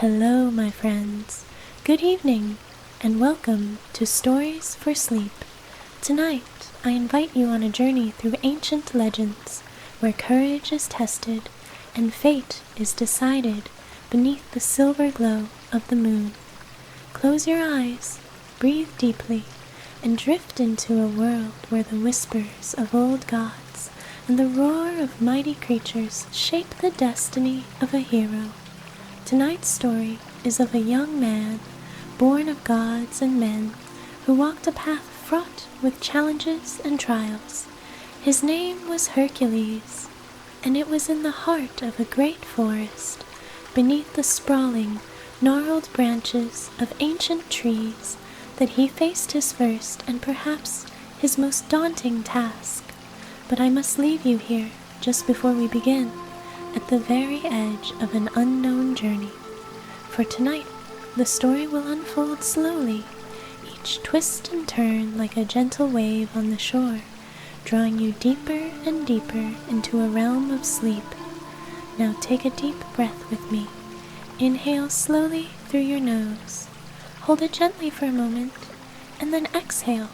Hello, my friends. Good evening, and welcome to Stories for Sleep. Tonight, I invite you on a journey through ancient legends, where courage is tested and fate is decided beneath the silver glow of the moon. Close your eyes, breathe deeply, and drift into a world where the whispers of old gods and the roar of mighty creatures shape the destiny of a hero. Tonight's story is of a young man, born of gods and men, who walked a path fraught with challenges and trials. His name was Hercules, and it was in the heart of a great forest, beneath the sprawling, gnarled branches of ancient trees, that he faced his first and perhaps his most daunting task. But I must leave you here just before we begin, at the very edge of an unknown journey. For tonight, the story will unfold slowly, each twist and turn like a gentle wave on the shore, drawing you deeper and deeper into a realm of sleep. Now take a deep breath with me. Inhale slowly through your nose. Hold it gently for a moment, and then exhale,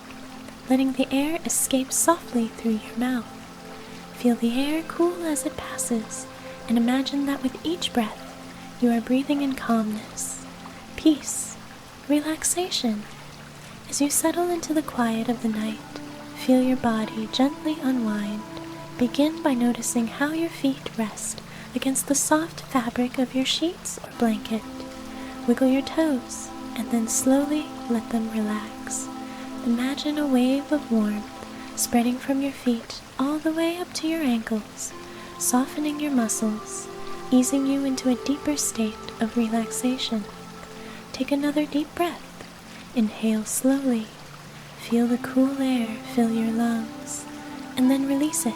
letting the air escape softly through your mouth. Feel the air cool as it passes, and imagine that with each breath, you are breathing in calmness, peace, relaxation. As you settle into the quiet of the night, feel your body gently unwind. Begin by noticing how your feet rest against the soft fabric of your sheets or blanket. Wiggle your toes, and then slowly let them relax. Imagine a wave of warmth spreading from your feet all the way up to your ankles, softening your muscles, easing you into a deeper state of relaxation. Take another deep breath. Inhale slowly. Feel the cool air fill your lungs, and then release it.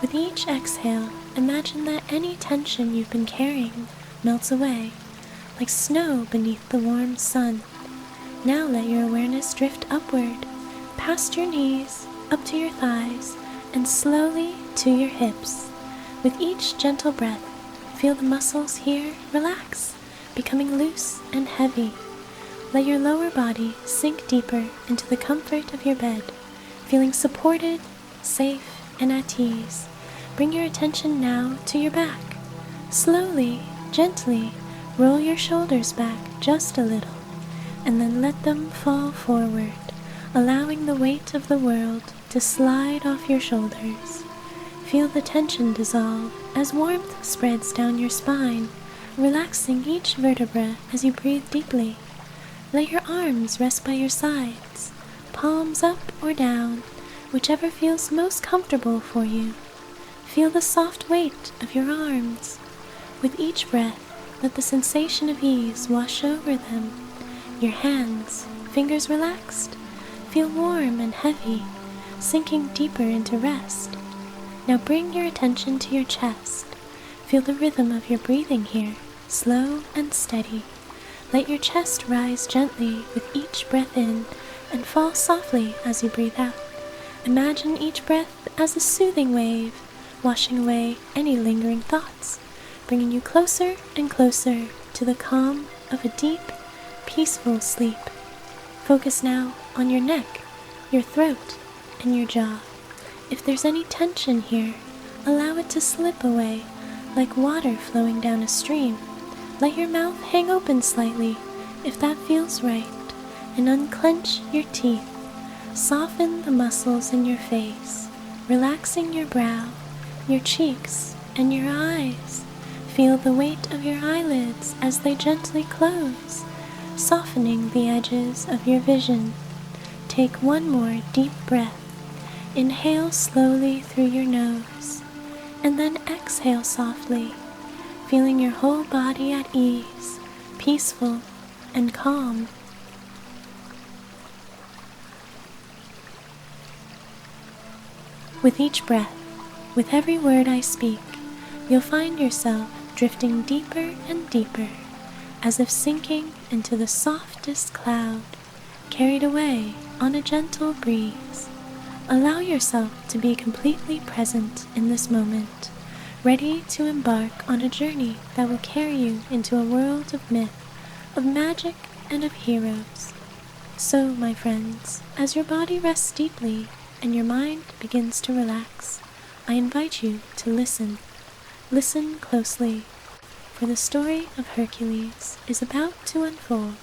With each exhale, imagine that any tension you've been carrying melts away, like snow beneath the warm sun. Now let your awareness drift upward, past your knees, up to your thighs, and slowly to your hips. With each gentle breath, feel the muscles here relax, becoming loose and heavy. Let your lower body sink deeper into the comfort of your bed, feeling supported, safe, and at ease. Bring your attention now to your back. Slowly, gently, roll your shoulders back just a little, and then let them fall forward, allowing the weight of the world to slide off your shoulders. Feel the tension dissolve as warmth spreads down your spine, relaxing each vertebra as you breathe deeply. Let your arms rest by your sides, palms up or down, whichever feels most comfortable for you. Feel the soft weight of your arms. With each breath, let the sensation of ease wash over them. Your hands, fingers relaxed, feel warm and heavy, sinking deeper into rest. Now bring your attention to your chest. Feel the rhythm of your breathing here, slow and steady. Let your chest rise gently with each breath in and fall softly as you breathe out. Imagine each breath as a soothing wave, washing away any lingering thoughts, bringing you closer and closer to the calm of a deep, peaceful sleep. Focus now on your neck, your throat, and your jaw. If there's any tension here, allow it to slip away like water flowing down a stream. Let your mouth hang open slightly if that feels right, and unclench your teeth. Soften the muscles in your face, relaxing your brow, your cheeks, and your eyes. Feel the weight of your eyelids as they gently close, softening the edges of your vision. Take one more deep breath. Inhale slowly through your nose, and then exhale softly, feeling your whole body at ease, peaceful, and calm. With each breath, with every word I speak, you'll find yourself drifting deeper and deeper, as if sinking into the softest cloud, carried away on a gentle breeze. Allow yourself to be completely present in this moment, ready to embark on a journey that will carry you into a world of myth, of magic, and of heroes. So, my friends, as your body rests deeply and your mind begins to relax, I invite you to listen. Listen closely, for the story of Hercules is about to unfold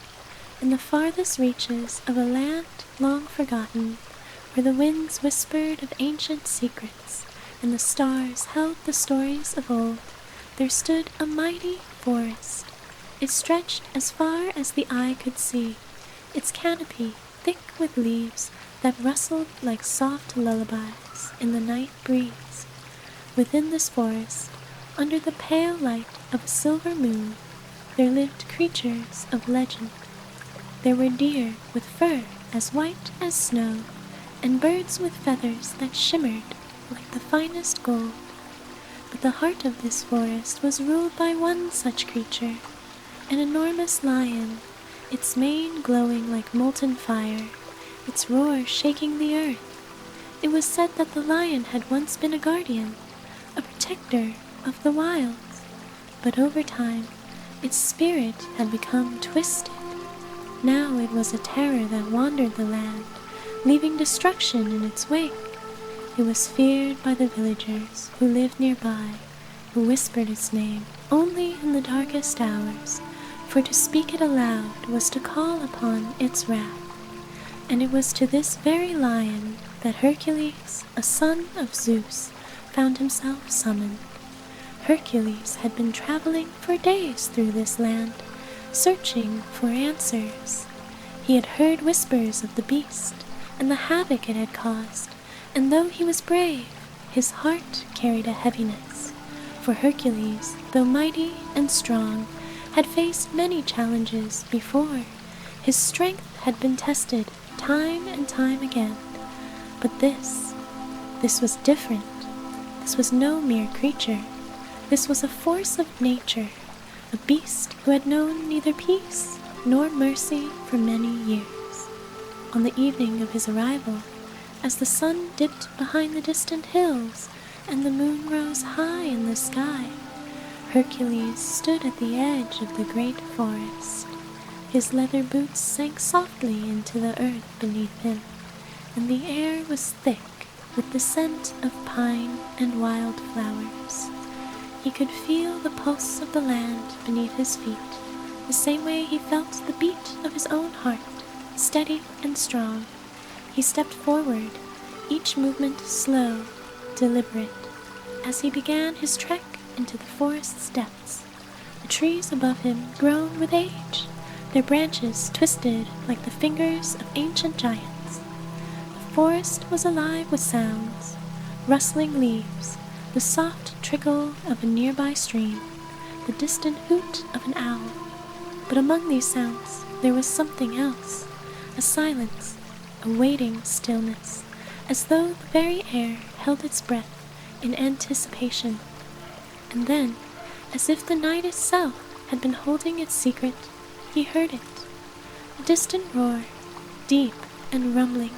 in the farthest reaches of a land long forgotten, where the winds whispered of ancient secrets and the stars held the stories of old. There stood a mighty forest. It stretched as far as the eye could see, its canopy thick with leaves that rustled like soft lullabies in the night breeze. Within this forest, under the pale light of a silver moon, there lived creatures of legend. There were deer with fur as white as snow, and birds with feathers that shimmered like the finest gold. But the heart of this forest was ruled by one such creature, an enormous lion, its mane glowing like molten fire, its roar shaking the earth. It was said that the lion had once been a guardian, a protector of the wilds, but over time its spirit had become twisted. Now it was a terror that wandered the land, leaving destruction in its wake. It was feared by the villagers who lived nearby, who whispered its name only in the darkest hours, for to speak it aloud was to call upon its wrath. And it was to this very lion that Hercules, a son of Zeus, found himself summoned. Hercules had been traveling for days through this land, searching for answers. He had heard whispers of the beast and the havoc it had caused, and though he was brave, his heart carried a heaviness. For Hercules, though mighty and strong, had faced many challenges before. His strength had been tested time and time again. But this was different. This was no mere creature. This was a force of nature, a beast who had known neither peace nor mercy for many years. On the evening of his arrival, as the sun dipped behind the distant hills and the moon rose high in the sky, Hercules stood at the edge of the great forest. His leather boots sank softly into the earth beneath him, and the air was thick with the scent of pine and wild flowers. He could feel the pulse of the land beneath his feet, the same way he felt the beat of his own heart, steady and strong. He stepped forward, each movement slow, deliberate, as he began his trek into the forest's depths. The trees above him groaned with age, their branches twisted like the fingers of ancient giants. The forest was alive with sounds, rustling leaves, the soft trickle of a nearby stream, the distant hoot of an owl. But among these sounds there was something else, a silence, a waiting stillness, as though the very air held its breath in anticipation. And then, as if the night itself had been holding its secret, he heard it, a distant roar, deep and rumbling,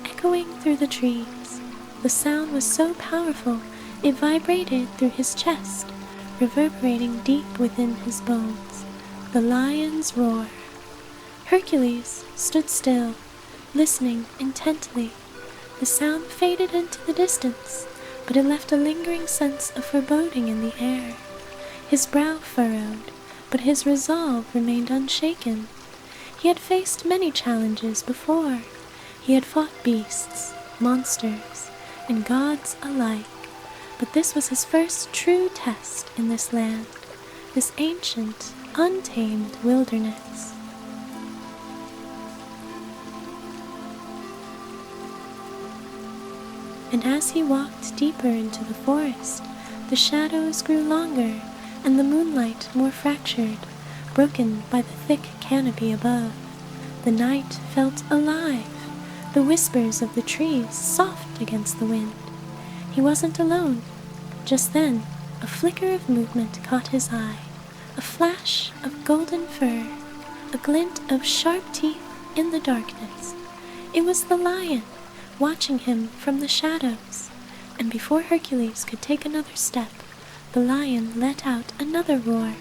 echoing through the trees. The sound was so powerful it vibrated through his chest, reverberating deep within his bones. The lion's roar. Hercules stood still, listening intently. The sound faded into the distance, but it left a lingering sense of foreboding in the air. His brow furrowed, but his resolve remained unshaken. He had faced many challenges before. He had fought beasts, monsters, and gods alike, but this was his first true test in this land, this ancient, untamed wilderness. And as he walked deeper into the forest, the shadows grew longer and the moonlight more fractured, broken by the thick canopy above. The night felt alive, the whispers of the trees soft against the wind. He wasn't alone. Just then, a flicker of movement caught his eye, a flash of golden fur, a glint of sharp teeth in the darkness. It was the lion, watching him from the shadows, and before Hercules could take another step, the lion let out another roar,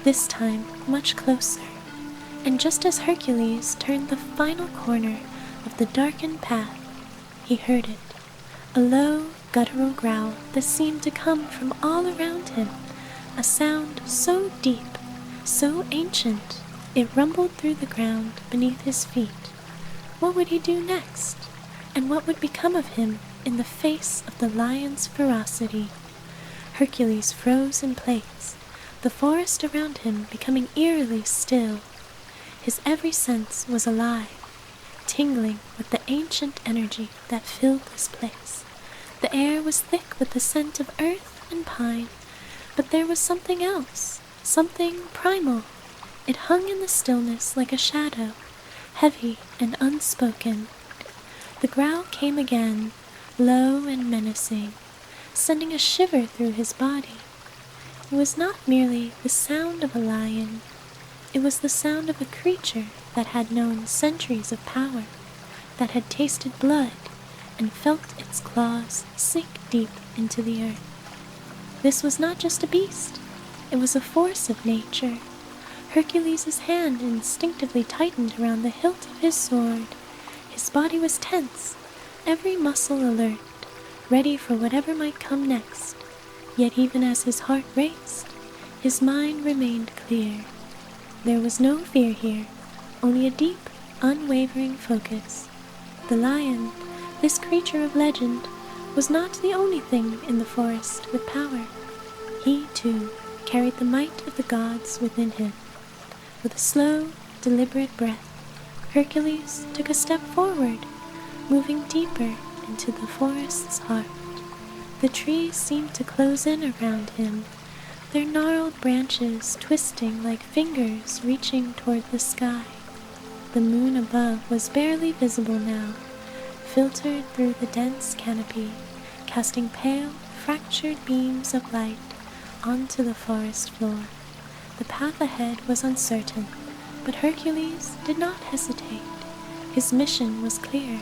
this time much closer, and just as Hercules turned the final corner of the darkened path, he heard it, a low, guttural growl that seemed to come from all around him, a sound so deep, so ancient, it rumbled through the ground beneath his feet. What would he do next? And what would become of him in the face of the lion's ferocity? Hercules froze in place, the forest around him becoming eerily still. His every sense was alive, tingling with the ancient energy that filled this place. The air was thick with the scent of earth and pine, but there was something else, something primal. It hung in the stillness like a shadow, heavy and unspoken. The growl came again, low and menacing, sending a shiver through his body. It was not merely the sound of a lion, it was the sound of a creature that had known centuries of power, that had tasted blood and felt its claws sink deep into the earth. This was not just a beast, it was a force of nature. Hercules' hand instinctively tightened around the hilt of his sword. His body was tense, every muscle alert, ready for whatever might come next. Yet even as his heart raced, his mind remained clear. There was no fear here, only a deep, unwavering focus. The lion, this creature of legend, was not the only thing in the forest with power. He, too, carried the might of the gods within him. With a slow, deliberate breath, Hercules took a step forward, moving deeper into the forest's heart. The trees seemed to close in around him, their gnarled branches twisting like fingers reaching toward the sky. The moon above was barely visible now, filtered through the dense canopy, casting pale, fractured beams of light onto the forest floor. The path ahead was uncertain, but Hercules did not hesitate. His mission was clear,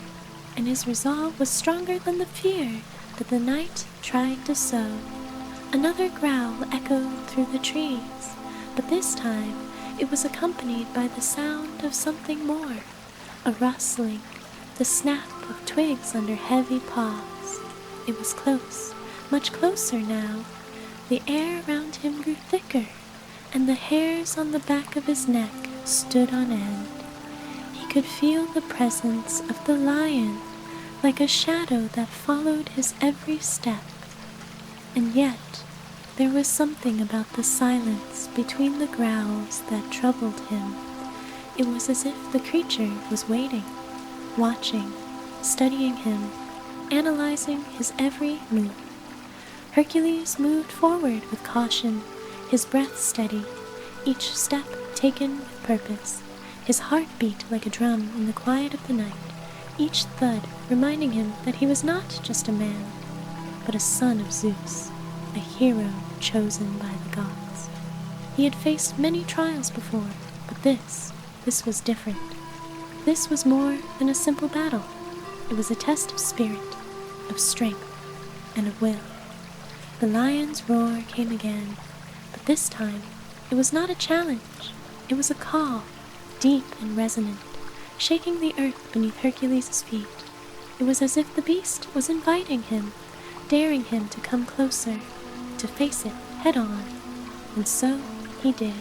and his resolve was stronger than the fear that the night tried to sow. Another growl echoed through the trees, but this time it was accompanied by the sound of something more, a rustling, the snap of twigs under heavy paws. It was close, much closer now. The air around him grew thicker, and the hairs on the back of his neck stood on end. He could feel the presence of the lion, like a shadow that followed his every step. And yet, there was something about the silence between the growls that troubled him. It was as if the creature was waiting, watching, studying him, analyzing his every move. Hercules moved forward with caution, his breath steady, each step taken with purpose, his heart beat like a drum in the quiet of the night, each thud reminding him that he was not just a man, but a son of Zeus, a hero chosen by the gods. He had faced many trials before, but this was different. This was more than a simple battle. It was a test of spirit, of strength, and of will. The lion's roar came again, but this time it was not a challenge. It was a call, deep and resonant, shaking the earth beneath Hercules' feet. It was as if the beast was inviting him, daring him to come closer, to face it head on, and so he did.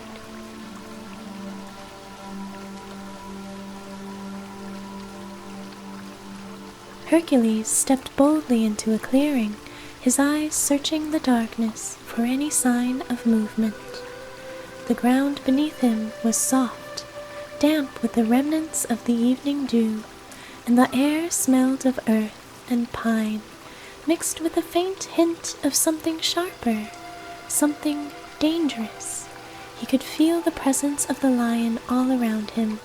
Hercules stepped boldly into a clearing, his eyes searching the darkness for any sign of movement. The ground beneath him was soft, damp with the remnants of the evening dew, and the air smelled of earth and pine, mixed with a faint hint of something sharper, something dangerous. He could feel the presence of the lion all around him,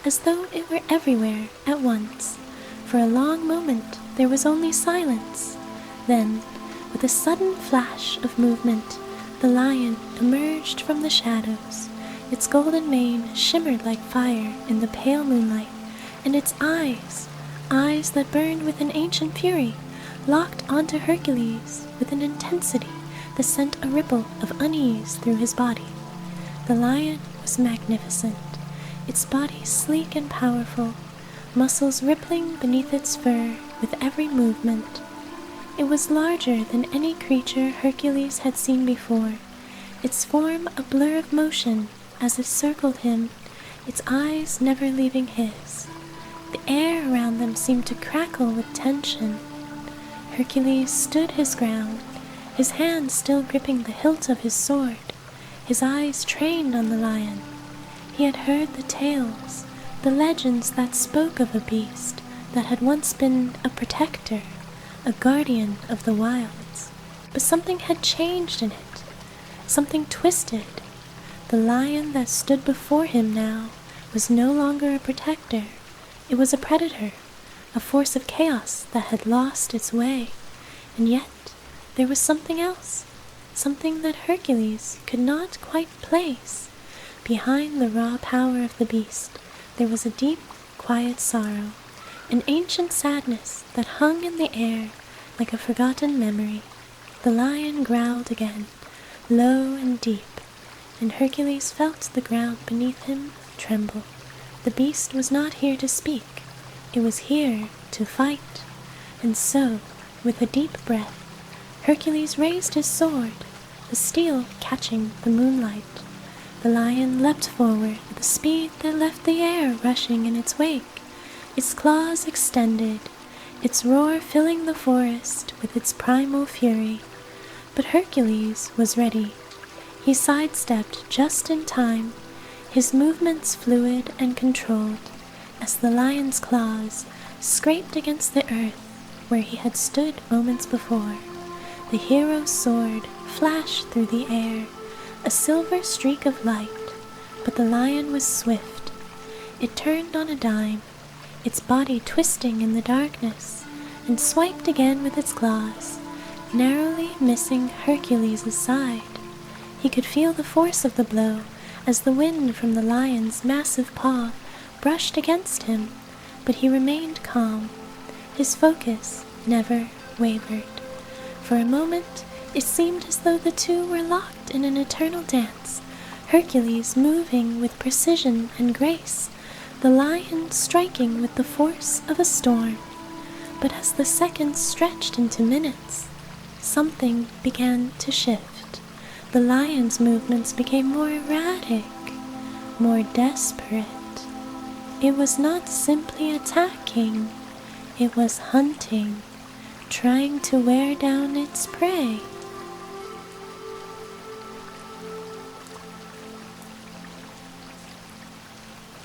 as though it were everywhere at once. For a long moment there was only silence. Then, with a sudden flash of movement, the lion emerged from the shadows. Its golden mane shimmered like fire in the pale moonlight, and its eyes that burned with an ancient fury, locked onto Hercules with an intensity that sent a ripple of unease through his body. The lion was magnificent, its body sleek and powerful, muscles rippling beneath its fur with every movement. It was larger than any creature Hercules had seen before, its form a blur of motion as it circled him, its eyes never leaving his. The air around them seemed to crackle with tension. Hercules stood his ground, his hand still gripping the hilt of his sword, his eyes trained on the lion. He had heard the tales, the legends that spoke of a beast that had once been a protector, a guardian of the wilds. But something had changed in it, something twisted. The lion that stood before him now was no longer a protector. It was a predator, a force of chaos that had lost its way. And yet there was something else, something that Hercules could not quite place. Behind the raw power of the beast, there was a deep, quiet sorrow, an ancient sadness that hung in the air like a forgotten memory. The lion growled again, low and deep, and Hercules felt the ground beneath him tremble. The beast was not here to speak, it was here to fight. And so, with a deep breath, Hercules raised his sword, the steel catching the moonlight. The lion leapt forward with a speed that left the air rushing in its wake, its claws extended, its roar filling the forest with its primal fury. But Hercules was ready. He sidestepped just in time, his movements fluid and controlled, as the lion's claws scraped against the earth where he had stood moments before. The hero's sword flashed through the air, a silver streak of light, but the lion was swift. It turned on a dime, its body twisting in the darkness, and swiped again with its claws, narrowly missing Hercules' side. He could feel the force of the blow as the wind from the lion's massive paw brushed against him, but he remained calm. His focus never wavered. For a moment, it seemed as though the two were locked in an eternal dance, Hercules moving with precision and grace, the lion striking with the force of a storm. But as the seconds stretched into minutes, something began to shift. The lion's movements became more erratic, more desperate. It was not simply attacking, it was hunting, trying to wear down its prey.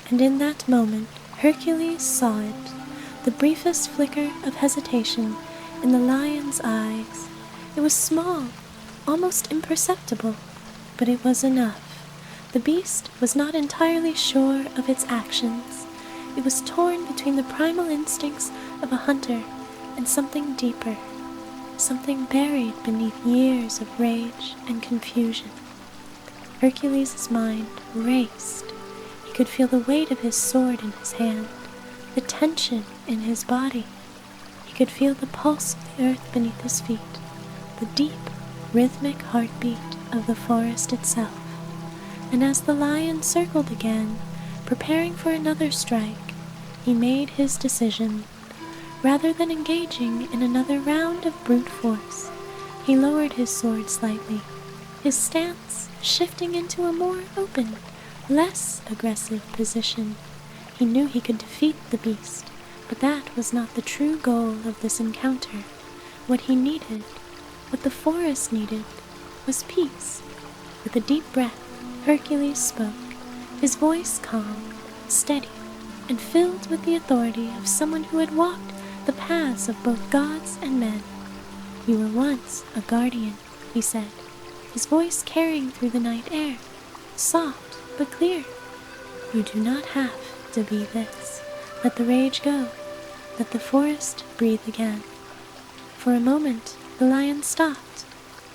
And in that moment, Hercules saw it, the briefest flicker of hesitation in the lion's eyes. It was small, almost imperceptible, but it was enough. The beast was not entirely sure of its actions. It was torn between the primal instincts of a hunter and something deeper, something buried beneath years of rage and confusion. Hercules' mind raced. He could feel the weight of his sword in his hand, the tension in his body. He could feel the pulse of the earth beneath his feet, the deep, rhythmic heartbeat of the forest itself. And as the lion circled again, preparing for another strike, he made his decision. Rather than engaging in another round of brute force, he lowered his sword slightly, his stance shifting into a more open, less aggressive position. He knew he could defeat the beast, but that was not the true goal of this encounter. What he needed, what the forest needed, was peace. With a deep breath, Hercules spoke, his voice calm, steady, and filled with the authority of someone who had walked the paths of both gods and men. "You were once a guardian," he said, his voice carrying through the night air, soft but clear. "You do not have to be this. Let the rage go. Let the forest breathe again." For a moment, the lion stopped.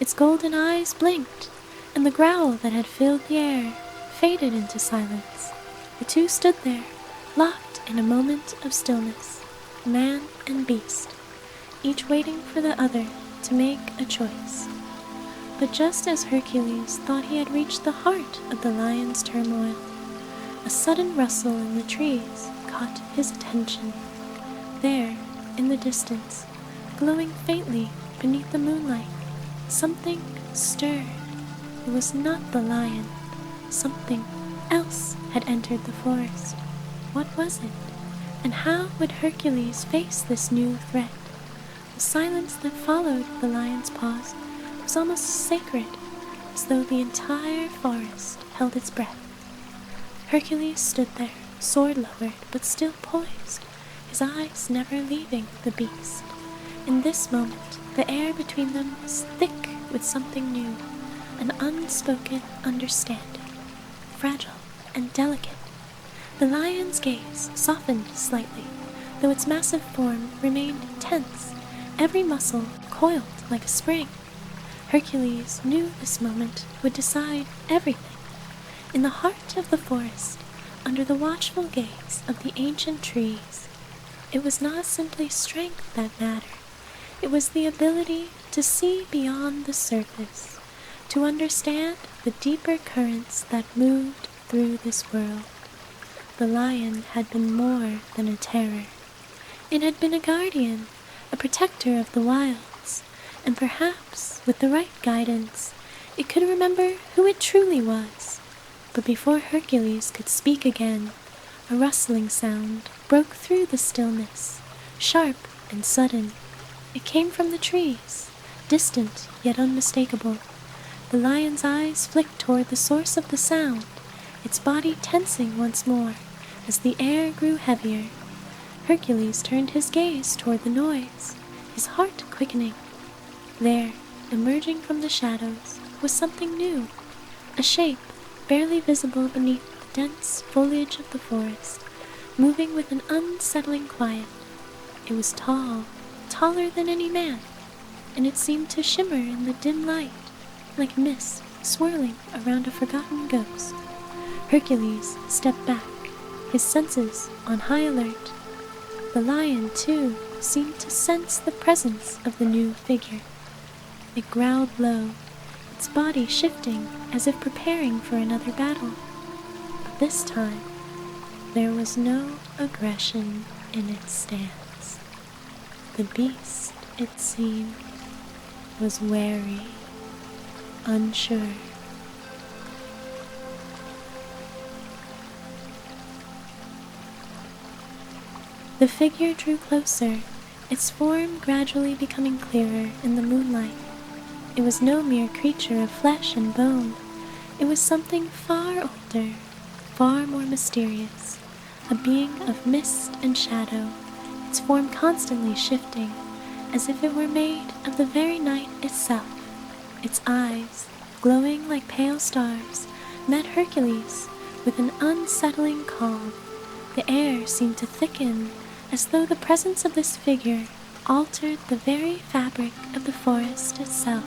Its golden eyes blinked, and the growl that had filled the air faded into silence. The two stood there, locked in a moment of stillness, man and beast, each waiting for the other to make a choice. But just as Hercules thought he had reached the heart of the lion's turmoil, a sudden rustle in the trees caught his attention. There, in the distance, glowing faintly beneath the moonlight, something stirred. It was not the lion. Something else had entered the forest. What was it? And how would Hercules face this new threat? The silence that followed the lion's pause was almost sacred, as though the entire forest held its breath. Hercules stood there, sword lowered, but still poised, his eyes never leaving the beast. In this moment, the air between them was thick with something new, an unspoken understanding, fragile and delicate. The lion's gaze softened slightly, though its massive form remained tense, every muscle coiled like a spring. Hercules knew this moment would decide everything. In the heart of the forest, under the watchful gaze of the ancient trees, it was not simply strength that mattered. It was the ability to see beyond the surface, to understand the deeper currents that moved through this world. The lion had been more than a terror. It had been a guardian, a protector of the wilds, and perhaps, with the right guidance, it could remember who it truly was. But before Hercules could speak again, a rustling sound broke through the stillness, sharp and sudden. It came from the trees, distant yet unmistakable. The lion's eyes flicked toward the source of the sound, its body tensing once more as the air grew heavier. Hercules turned his gaze toward the noise, his heart quickening. There, emerging from the shadows, was something new, a shape barely visible beneath the dense foliage of the forest, moving with an unsettling quiet. It was tall, taller than any man, and it seemed to shimmer in the dim light, like mist swirling around a forgotten ghost. Hercules stepped back, his senses on high alert. The lion, too, seemed to sense the presence of the new figure. It growled low, its body shifting as if preparing for another battle. But this time, there was no aggression in its stance. The beast, it seemed, was wary, unsure. The figure drew closer, its form gradually becoming clearer in the moonlight. It was no mere creature of flesh and bone. It was something far older, far more mysterious, a being of mist and shadow, its form constantly shifting, as if it were made of the very night itself. Its eyes, glowing like pale stars, met Hercules with an unsettling calm. The air seemed to thicken, as though the presence of this figure altered the very fabric of the forest itself.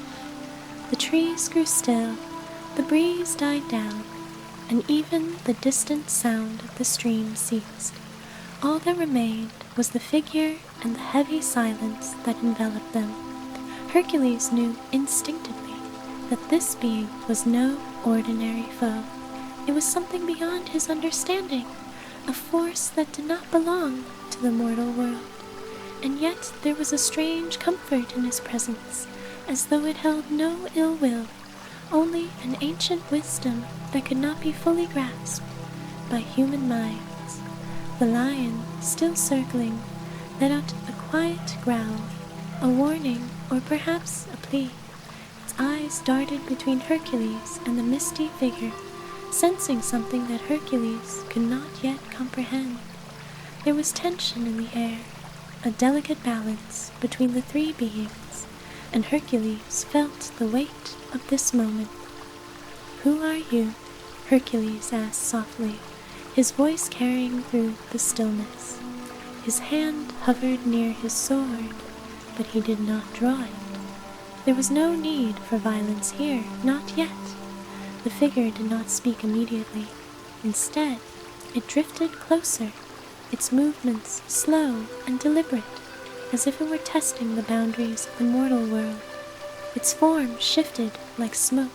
The trees grew still, the breeze died down, and even the distant sound of the stream ceased. All that remained was the figure and the heavy silence that enveloped them. Hercules knew instinctively that this being was no ordinary foe. It was something beyond his understanding, a force that did not belong to the mortal world. And yet there was a strange comfort in his presence, as though it held no ill will, only an ancient wisdom that could not be fully grasped by human minds. The lion, still circling, let out a quiet growl, a warning or perhaps a plea. Its eyes darted between Hercules and the misty figure, sensing something that Hercules could not yet comprehend. There was tension in the air, a delicate balance between the three beings, and Hercules felt the weight of this moment. "Who are you?" Hercules asked softly, his voice carrying through the stillness. His hand hovered near his sword, but he did not draw it. There was no need for violence here, not yet. The figure did not speak immediately. Instead, it drifted closer, its movements slow and deliberate, as if it were testing the boundaries of the mortal world. Its form shifted like smoke,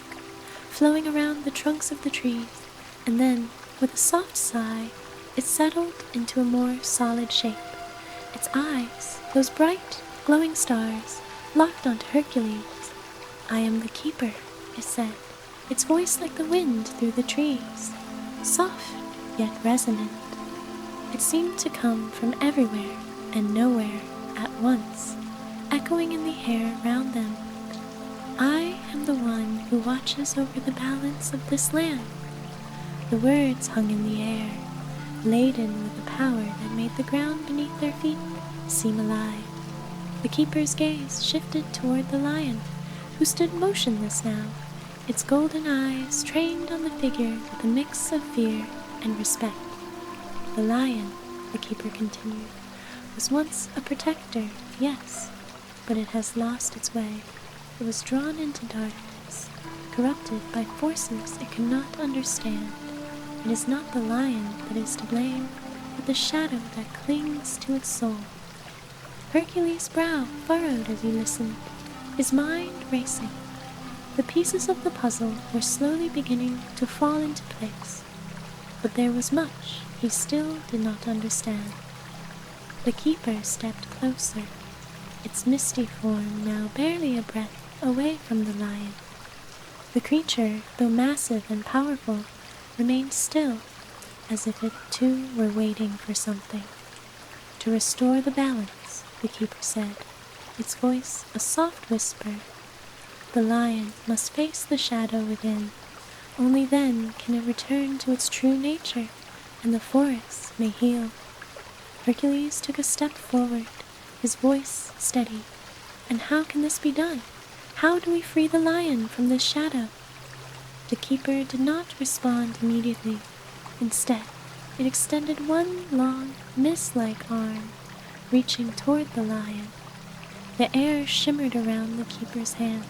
flowing around the trunks of the trees, and then, with a soft sigh, it settled into a more solid shape. Its eyes, those bright, glowing stars, locked onto Hercules. "I am the keeper," it said, its voice like the wind through the trees, soft yet resonant. It seemed to come from everywhere and nowhere at once, echoing in the air round them. "I am the one who watches over the balance of this land." The words hung in the air, laden with a power that made the ground beneath their feet seem alive. The keeper's gaze shifted toward the lion, who stood motionless now, its golden eyes trained on the figure with a mix of fear and respect. "The lion," the keeper continued, "was once a protector, yes, but it has lost its way. It was drawn into darkness, corrupted by forces it cannot understand. It is not the lion that is to blame, but the shadow that clings to its soul." Hercules' brow furrowed as he listened, his mind racing. The pieces of the puzzle were slowly beginning to fall into place, but there was much he still did not understand. The keeper stepped closer, its misty form now barely a breath away from the lion. The creature, though massive and powerful, remained still, as if it too were waiting for something. "To restore the balance," the keeper said, its voice a soft whisper, "the lion must face the shadow within. Only then can it return to its true nature, and the forest may heal." Hercules took a step forward, his voice steady. "And how can this be done? How do we free the lion from this shadow?" The keeper did not respond immediately. Instead, it extended one long, mist-like arm, reaching toward the lion. The air shimmered around the keeper's hand,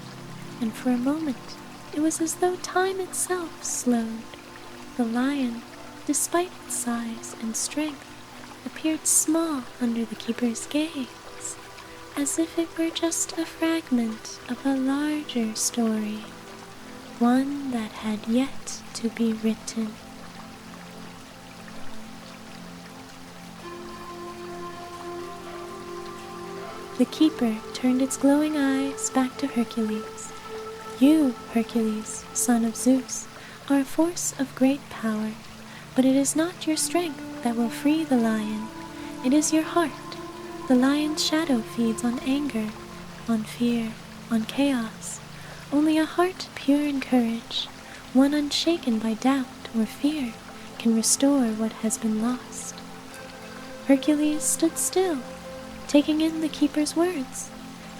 and for a moment it was as though time itself slowed. The lion, despite its size and strength, appeared small under the keeper's gaze, as if it were just a fragment of a larger story, one that had yet to be written. The keeper turned its glowing eyes back to Hercules. "You, Hercules, son of Zeus, are a force of great power, but it is not your strength that will free the lion. It is your heart. The lion's shadow feeds on anger, on fear, on chaos. Only a heart pure in courage, one unshaken by doubt or fear, can restore what has been lost." Hercules stood still, taking in the keeper's words.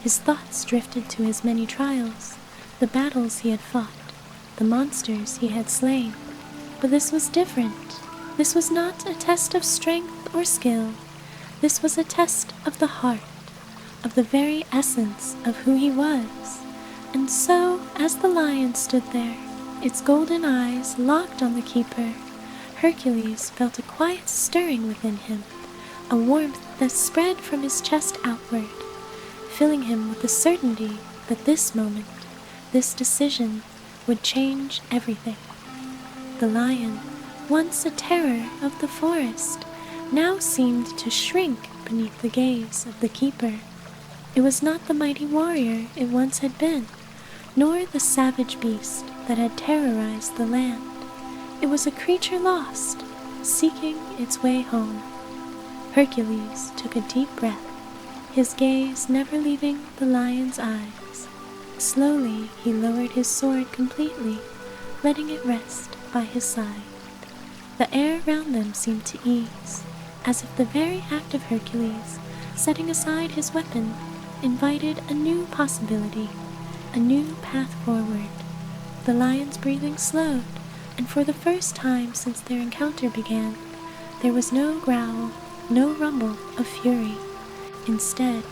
His thoughts drifted to his many trials, the battles he had fought, the monsters he had slain. But this was different. This was not a test of strength or skill. This was a test of the heart, of the very essence of who he was. And so, as the lion stood there, its golden eyes locked on the keeper, Hercules felt a quiet stirring within him, a warmth that spread from his chest outward, filling him with the certainty that this moment, this decision, would change everything. The lion, once a terror of the forest, now seemed to shrink beneath the gaze of the keeper. It was not the mighty warrior it once had been, nor the savage beast that had terrorized the land. It was a creature lost, seeking its way home. Hercules took a deep breath, his gaze never leaving the lion's eyes. Slowly he lowered his sword completely, letting it rest by his side. The air round them seemed to ease, as if the very act of Hercules, setting aside his weapon, invited a new possibility, a new path forward. The lion's breathing slowed, and for the first time since their encounter began, there was no growl, no rumble of fury. Instead,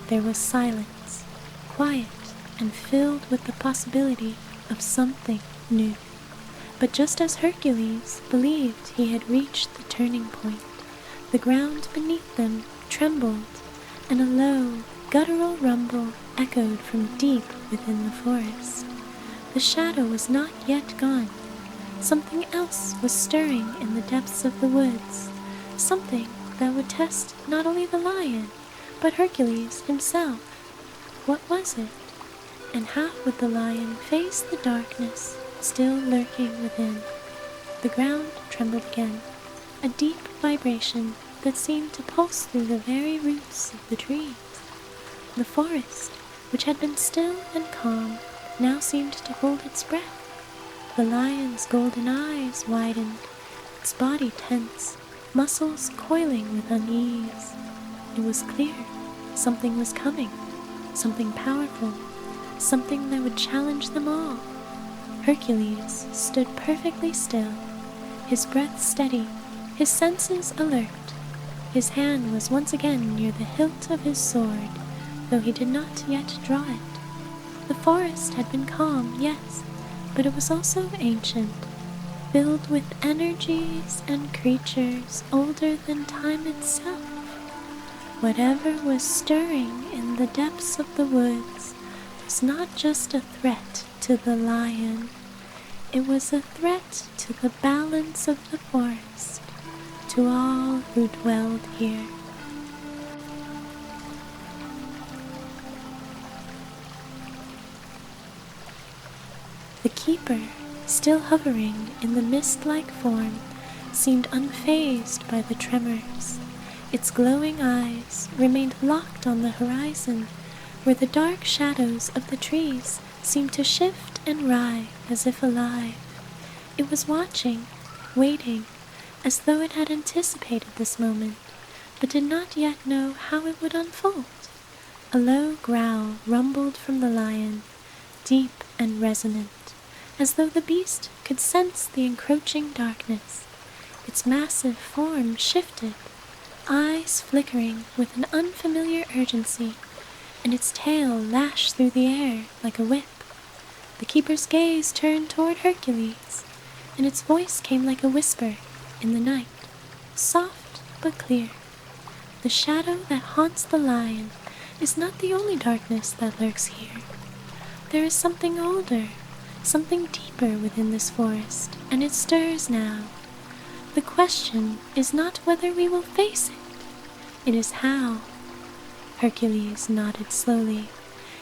there was silence, quiet and filled with the possibility of something new. But just as Hercules believed he had reached the turning point, the ground beneath them trembled, and a low, guttural rumble echoed from deep within the forest. The shadow was not yet gone. Something else was stirring in the depths of the woods, something that would test not only the lion, but Hercules himself. What was it? And how would the lion face the darkness still lurking within? The ground trembled again, a deep vibration that seemed to pulse through the very roots of the trees. The forest, which had been still and calm, now seemed to hold its breath. The lion's golden eyes widened, its body tense, muscles coiling with unease. It was clear. Something was coming, something powerful, something that would challenge them all. Hercules stood perfectly still, his breath steady, his senses alert. His hand was once again near the hilt of his sword, though he did not yet draw it. The forest had been calm, yes, but it was also ancient, filled with energies and creatures older than time itself. Whatever was stirring in the depths of the woods was not just a threat to the lion, it was a threat to the balance of the forest, to all who dwelled here. The keeper, still hovering in the mist-like form, seemed unfazed by the tremors. Its glowing eyes remained locked on the horizon, where the dark shadows of the trees seemed to shift and writhe as if alive. It was watching, waiting, as though it had anticipated this moment, but did not yet know how it would unfold. A low growl rumbled from the lion, deep and resonant, as though the beast could sense the encroaching darkness. Its massive form shifted, eyes flickering with an unfamiliar urgency, and its tail lashed through the air like a whip. The keeper's gaze turned toward Hercules, and its voice came like a whisper in the night, soft but clear. The shadow that haunts the lion is not the only darkness that lurks here. There is something older, something deeper within this forest, and it stirs now. The question is not whether we will face it is how. Hercules nodded slowly,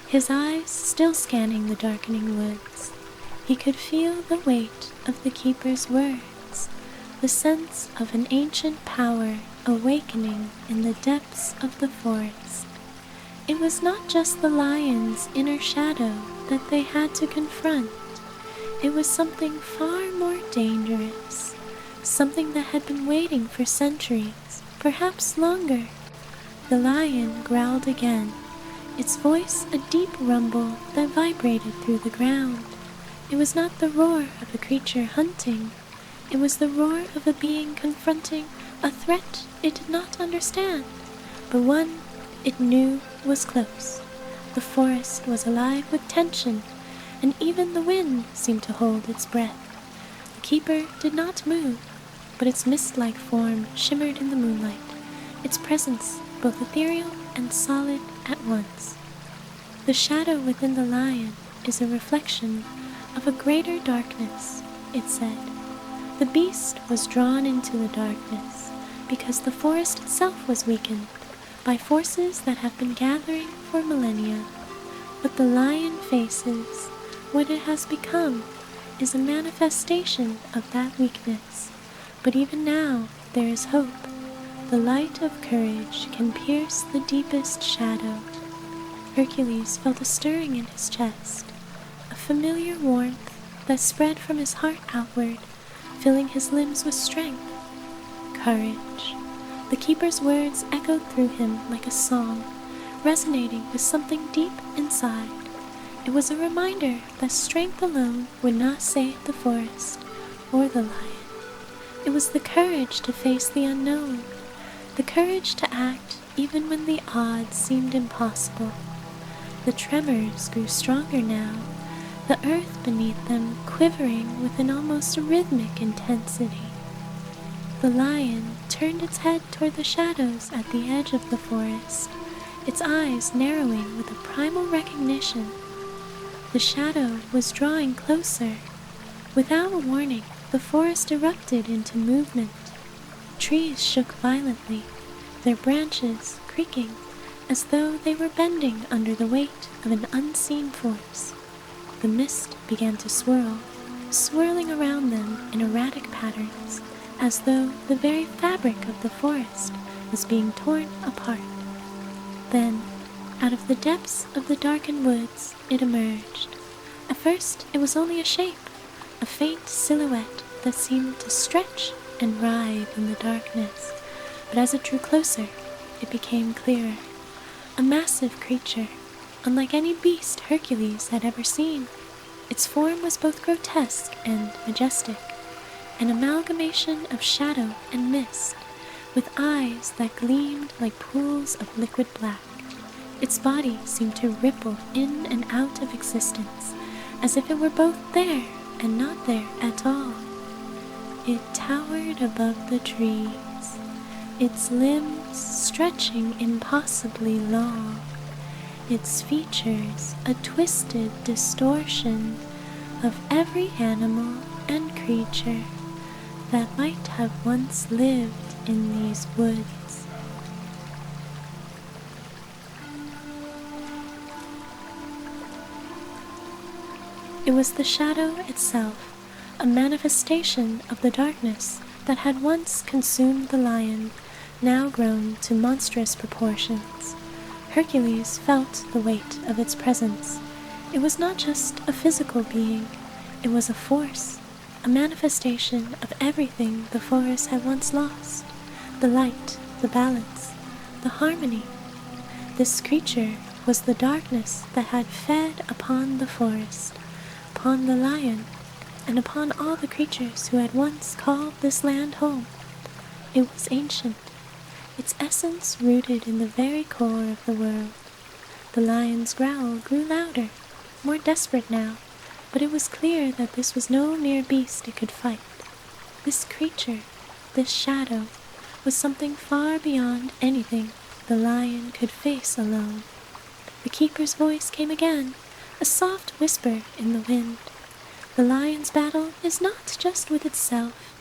his eyes still scanning the darkening woods. He could feel the weight of the keeper's words, the sense of an ancient power awakening in the depths of the forest. It was not just the lion's inner shadow that they had to confront. It was something far more dangerous, something that had been waiting for centuries, perhaps longer. The lion growled again, its voice a deep rumble that vibrated through the ground. It was not the roar of a creature hunting. It was the roar of a being confronting a threat it did not understand, but one it knew was close. The forest was alive with tension, and even the wind seemed to hold its breath. The keeper did not move, but its mist-like form shimmered in the moonlight, its presence both ethereal and solid at once. The shadow within the lion is a reflection of a greater darkness, it said. The beast was drawn into the darkness because the forest itself was weakened by forces that have been gathering for millennia. What the lion faces, what it has become, is a manifestation of that weakness. But even now, there is hope. The light of courage can pierce the deepest shadow. Hercules felt a stirring in his chest, a familiar warmth that spread from his heart outward, filling his limbs with strength. Courage. The keeper's words echoed through him like a song, resonating with something deep inside. It was a reminder that strength alone would not save the forest or the lion. It was the courage to face the unknown, the courage to act even when the odds seemed impossible. The tremors grew stronger now, the earth beneath them quivering with an almost rhythmic intensity. The lion turned its head toward the shadows at the edge of the forest, its eyes narrowing with a primal recognition. The shadow was drawing closer. Without warning, the forest erupted into movement. Trees shook violently, their branches creaking as though they were bending under the weight of an unseen force. The mist began to swirl, swirling around them in erratic patterns, as though the very fabric of the forest was being torn apart. Then, out of the depths of the darkened woods, it emerged. At first, it was only a shape, a faint silhouette that seemed to stretch and writhe in the darkness. But as it drew closer, it became clearer. A massive creature, unlike any beast Hercules had ever seen. Its form was both grotesque and majestic, an amalgamation of shadow and mist, with eyes that gleamed like pools of liquid black. Its body seemed to ripple in and out of existence, as if it were both there and not there at all. It towered above the trees, its limbs stretching impossibly long, its features a twisted distortion of every animal and creature that might have once lived in these woods. It was the shadow itself, a manifestation of the darkness that had once consumed the lion, now grown to monstrous proportions. Hercules felt the weight of its presence. It was not just a physical being, it was a force, a manifestation of everything the forest had once lost: the light, the balance, the harmony. This creature was the darkness that had fed upon the forest, upon the lion, and upon all the creatures who had once called this land home. It was ancient, its essence rooted in the very core of the world. The lion's growl grew louder, more desperate now, but it was clear that this was no mere beast it could fight. This creature, this shadow, was something far beyond anything the lion could face alone. The keeper's voice came again, a soft whisper in the wind. The lion's battle is not just with itself.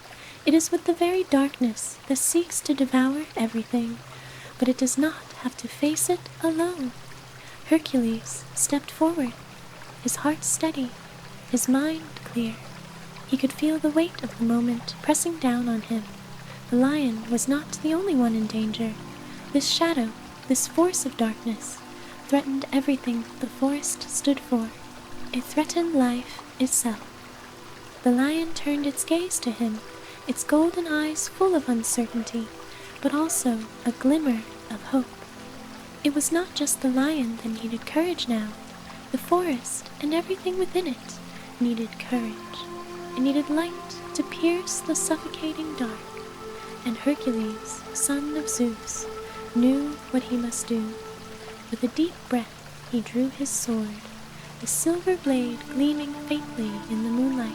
It is with the very darkness that seeks to devour everything, but it does not have to face it alone. Hercules stepped forward, his heart steady, his mind clear. He could feel the weight of the moment pressing down on him. The lion was not the only one in danger. This shadow, this force of darkness, threatened everything the forest stood for. It threatened life itself. The lion turned its gaze to him, its golden eyes full of uncertainty, but also a glimmer of hope. It was not just the lion that needed courage now. The forest and everything within it needed courage. It needed light to pierce the suffocating dark, and Hercules, son of Zeus, knew what he must do. With a deep breath, he drew his sword, the silver blade gleaming faintly in the moonlight.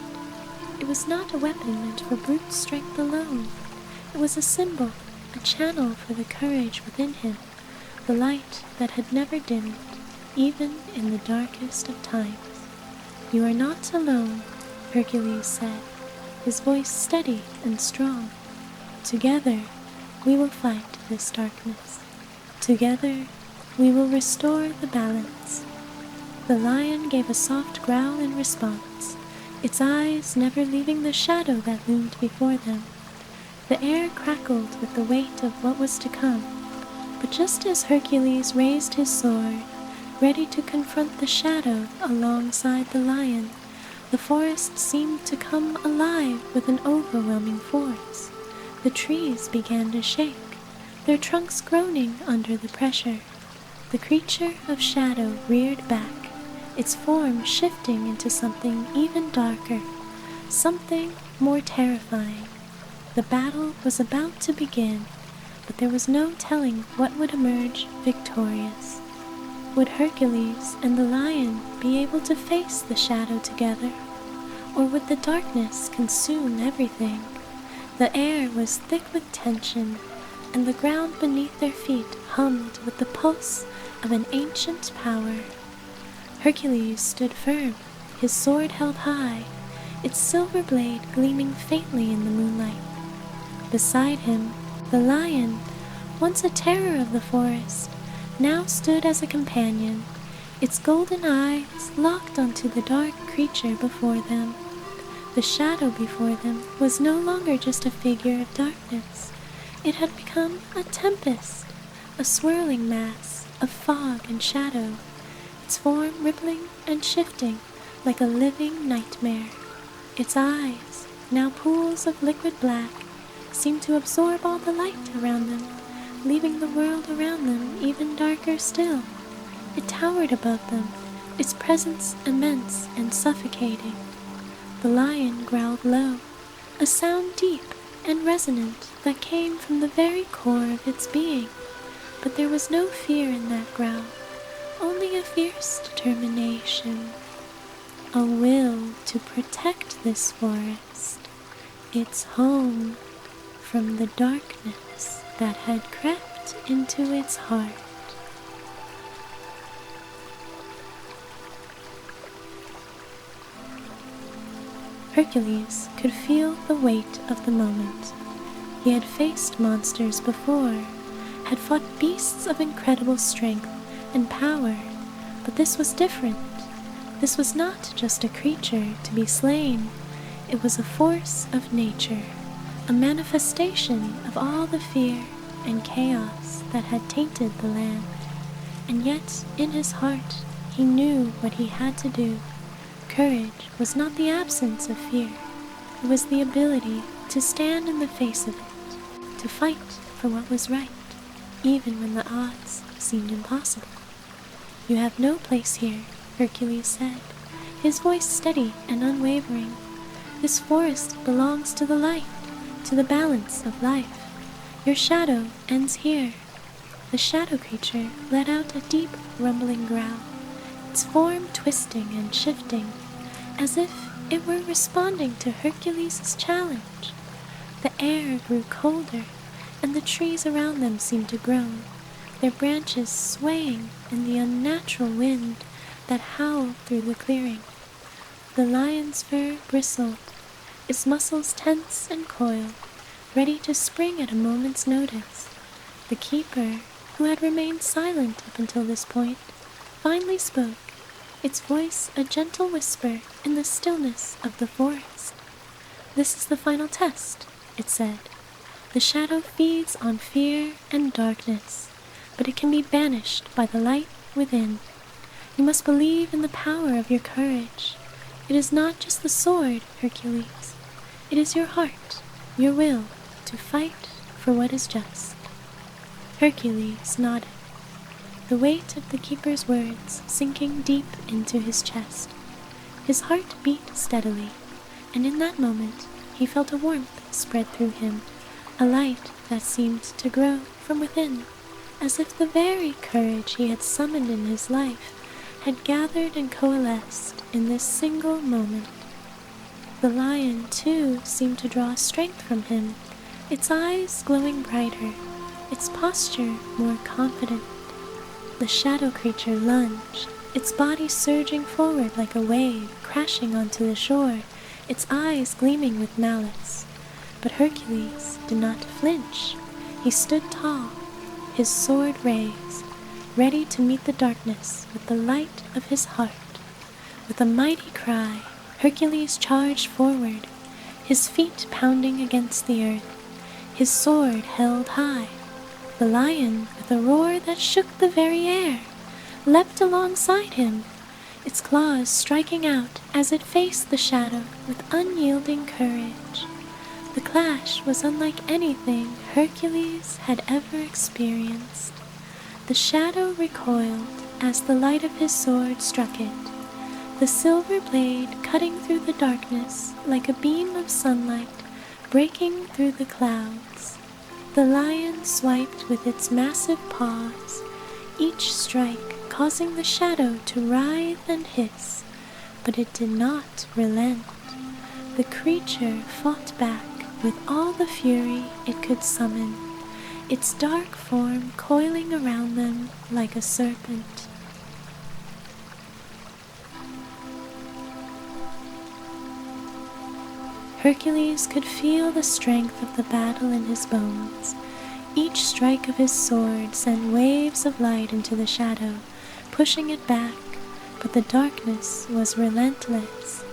It was not a weapon meant for brute strength alone. It was a symbol, a channel for the courage within him, the light that had never dimmed, even in the darkest of times. "You are not alone," Hercules said, his voice steady and strong. "Together we will fight this darkness. Together we will restore the balance." The lion gave a soft growl in response, its eyes never leaving the shadow that loomed before them. The air crackled with the weight of what was to come, but just as Hercules raised his sword, ready to confront the shadow alongside the lion, the forest seemed to come alive with an overwhelming force. The trees began to shake, their trunks groaning under the pressure. The creature of shadow reared back, its form shifting into something even darker, something more terrifying. The battle was about to begin, but there was no telling what would emerge victorious. Would Hercules and the lion be able to face the shadow together, or would the darkness consume everything? The air was thick with tension, and the ground beneath their feet hummed with the pulse of an ancient power. Hercules stood firm, his sword held high, its silver blade gleaming faintly in the moonlight. Beside him, the lion, once a terror of the forest, now stood as a companion, its golden eyes locked onto the dark creature before them. The shadow before them was no longer just a figure of darkness. It had become a tempest, a swirling mass of fog and shadow, its form rippling and shifting like a living nightmare. Its eyes, now pools of liquid black, seemed to absorb all the light around them, leaving the world around them even darker still. It towered above them, its presence immense and suffocating. The lion growled low, a sound deep and resonant that came from the very core of its being. But there was no fear in that growl, only a fierce determination, a will to protect this forest, its home, from the darkness that had crept into its heart. Hercules could feel the weight of the moment. He had faced monsters before, had fought beasts of incredible strength and power, but this was different. This was not just a creature to be slain. It was a force of nature, a manifestation of all the fear and chaos that had tainted the land. And yet, in his heart, he knew what he had to do. Courage was not the absence of fear. It was the ability to stand in the face of it, to fight for what was right, even when the odds seemed impossible. "You have no place here," Hercules said, his voice steady and unwavering. "This forest belongs to the light, to the balance of life. Your shadow ends here." The shadow creature let out a deep, rumbling growl, its form twisting and shifting, as if it were responding to Hercules' challenge. The air grew colder, and the trees around them seemed to groan, their branches swaying in the unnatural wind that howled through the clearing. The lion's fur bristled, its muscles tense and coiled, ready to spring at a moment's notice. The keeper, who had remained silent up until this point, finally spoke, its voice a gentle whisper in the stillness of the forest. "This is the final test," it said. "The shadow feeds on fear and darkness, but it can be banished by the light within. You must believe in the power of your courage. It is not just the sword, Hercules. It is your heart, your will, to fight for what is just." Hercules nodded, the weight of the keeper's words sinking deep into his chest. His heart beat steadily, and in that moment he felt a warmth spread through him, a light that seemed to grow from within, as if the very courage he had summoned in his life had gathered and coalesced in this single moment. The lion, too, seemed to draw strength from him, its eyes glowing brighter, its posture more confident. The shadow creature lunged, its body surging forward like a wave crashing onto the shore, its eyes gleaming with malice. But Hercules did not flinch. He stood tall, his sword raised, ready to meet the darkness with the light of his heart. With a mighty cry, Hercules charged forward, his feet pounding against the earth, his sword held high. The lion, with a roar that shook the very air, leapt alongside him, its claws striking out as it faced the shadow with unyielding courage. The clash was unlike anything Hercules had ever experienced. The shadow recoiled as the light of his sword struck it, the silver blade cutting through the darkness like a beam of sunlight breaking through the clouds. The lion swiped with its massive paws, each strike causing the shadow to writhe and hiss, but it did not relent. The creature fought back with all the fury it could summon, its dark form coiling around them like a serpent. Hercules could feel the strength of the battle in his bones. Each strike of his sword sent waves of light into the shadow, pushing it back, but the darkness was relentless.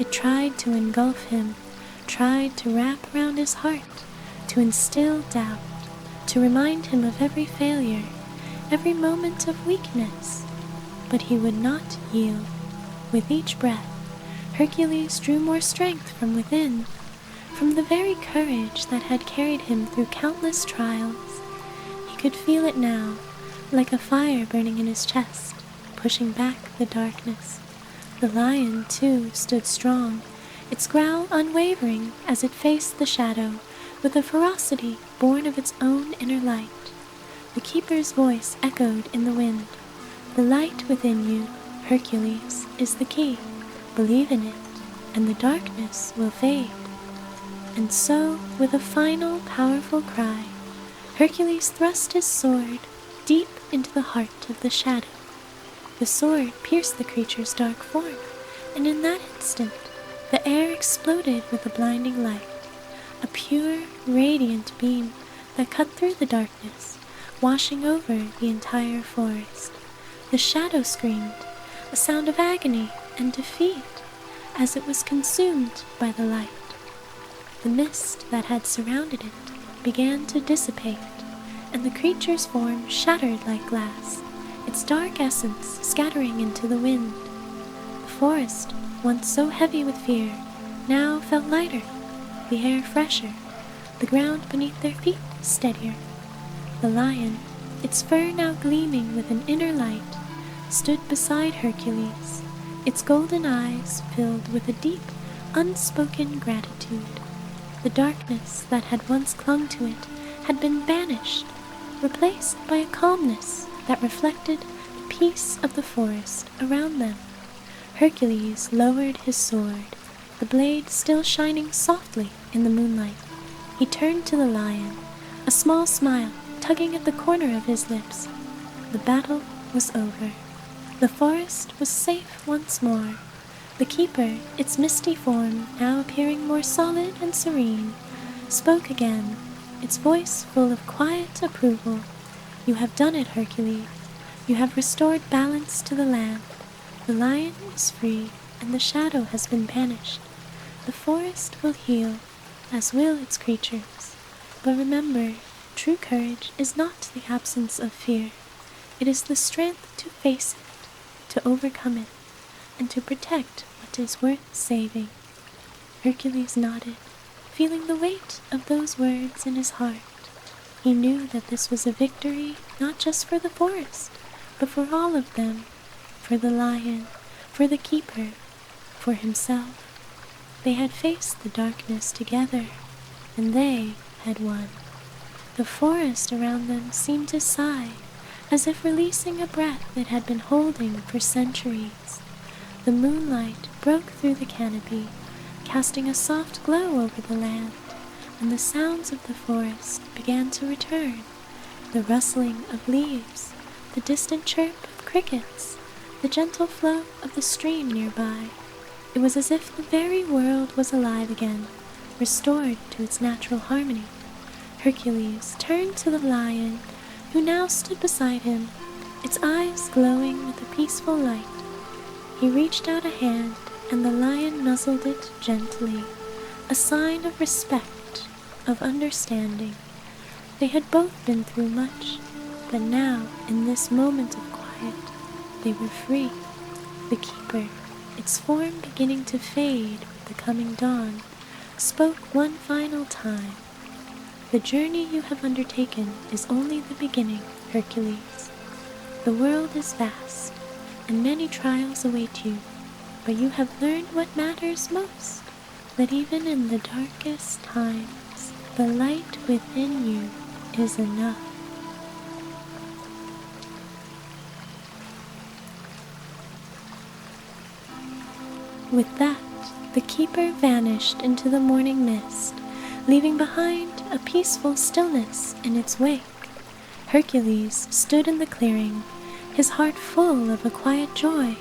It tried to engulf him, tried to wrap around his heart, to instill doubt, to remind him of every failure, every moment of weakness. But he would not yield. With each breath, Hercules drew more strength from within, from the very courage that had carried him through countless trials. He could feel it now, like a fire burning in his chest, pushing back the darkness. The lion, too, stood strong, its growl unwavering as it faced the shadow, with a ferocity born of its own inner light. The keeper's voice echoed in the wind. "The light within you, Hercules, is the key. Believe in it, and the darkness will fade." And so, with a final, powerful cry, Hercules thrust his sword deep into the heart of the shadow. The sword pierced the creature's dark form, and in that instant, the air exploded with a blinding light, a pure, radiant beam that cut through the darkness, washing over the entire forest. The shadow screamed, a sound of agony and defeat, as it was consumed by the light. The mist that had surrounded it began to dissipate, and the creature's form shattered like glass, its dark essence scattering into the wind. The forest, once so heavy with fear, now felt lighter, the air fresher, the ground beneath their feet steadier. The lion, its fur now gleaming with an inner light, stood beside Hercules, its golden eyes filled with a deep, unspoken gratitude. The darkness that had once clung to it had been banished, replaced by a calmness that reflected the peace of the forest around them. Hercules lowered his sword, the blade still shining softly in the moonlight. He turned to the lion, a small smile tugging at the corner of his lips. The battle was over. The forest was safe once more. The keeper, its misty form now appearing more solid and serene, spoke again, its voice full of quiet approval. "You have done it, Hercules. You have restored balance to the land. The lion is free, and the shadow has been banished. The forest will heal, as will its creatures. But remember, true courage is not the absence of fear. It is the strength to face it, to overcome it, and to protect what is worth saving." Hercules nodded, feeling the weight of those words in his heart. He knew that this was a victory not just for the forest, but for all of them, for the lion, for the keeper, for himself. They had faced the darkness together, and they had won. The forest around them seemed to sigh, as if releasing a breath it had been holding for centuries. The moonlight broke through the canopy, casting a soft glow over the land, and the sounds of the forest began to return. The rustling of leaves, the distant chirp of crickets, the gentle flow of the stream nearby. It was as if the very world was alive again, restored to its natural harmony. Hercules turned to the lion, who now stood beside him, its eyes glowing with a peaceful light. He reached out a hand, and the lion nuzzled it gently, a sign of respect, of understanding. They had both been through much, but now, in this moment of quiet, they were free. The keeper, its form beginning to fade with the coming dawn, spoke one final time. "The journey you have undertaken is only the beginning, Hercules. The world is vast, and many trials await you, but you have learned what matters most, that even in the darkest times, the light within you is enough." With that, the keeper vanished into the morning mist, leaving behind a peaceful stillness in its wake. Hercules stood in the clearing, his heart full of a quiet joy,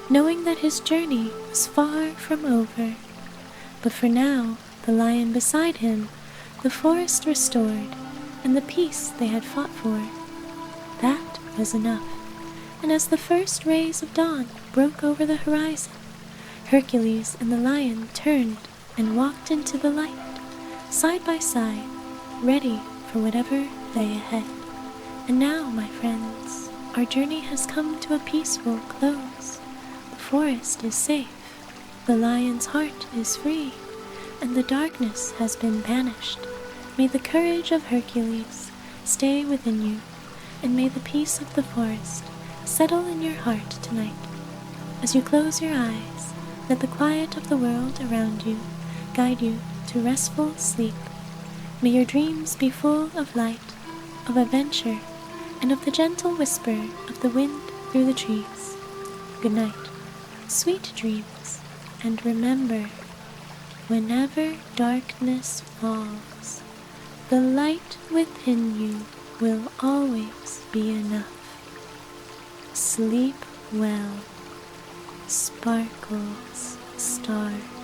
knowing that his journey was far from over. But for now, the lion beside him, the forest restored, and the peace they had fought for. That was enough, and as the first rays of dawn broke over the horizon, Hercules and the lion turned and walked into the light, side by side, ready for whatever lay ahead. And now, my friends, our journey has come to a peaceful close. The forest is safe, the lion's heart is free, and the darkness has been banished. May the courage of Hercules stay within you, and may the peace of the forest settle in your heart tonight. As you close your eyes, let the quiet of the world around you guide you to restful sleep. May your dreams be full of light, of adventure, and of the gentle whisper of the wind through the trees. Good night, sweet dreams, and remember, whenever darkness falls, the light within you will always be enough. Sleep well, sparkles, stars.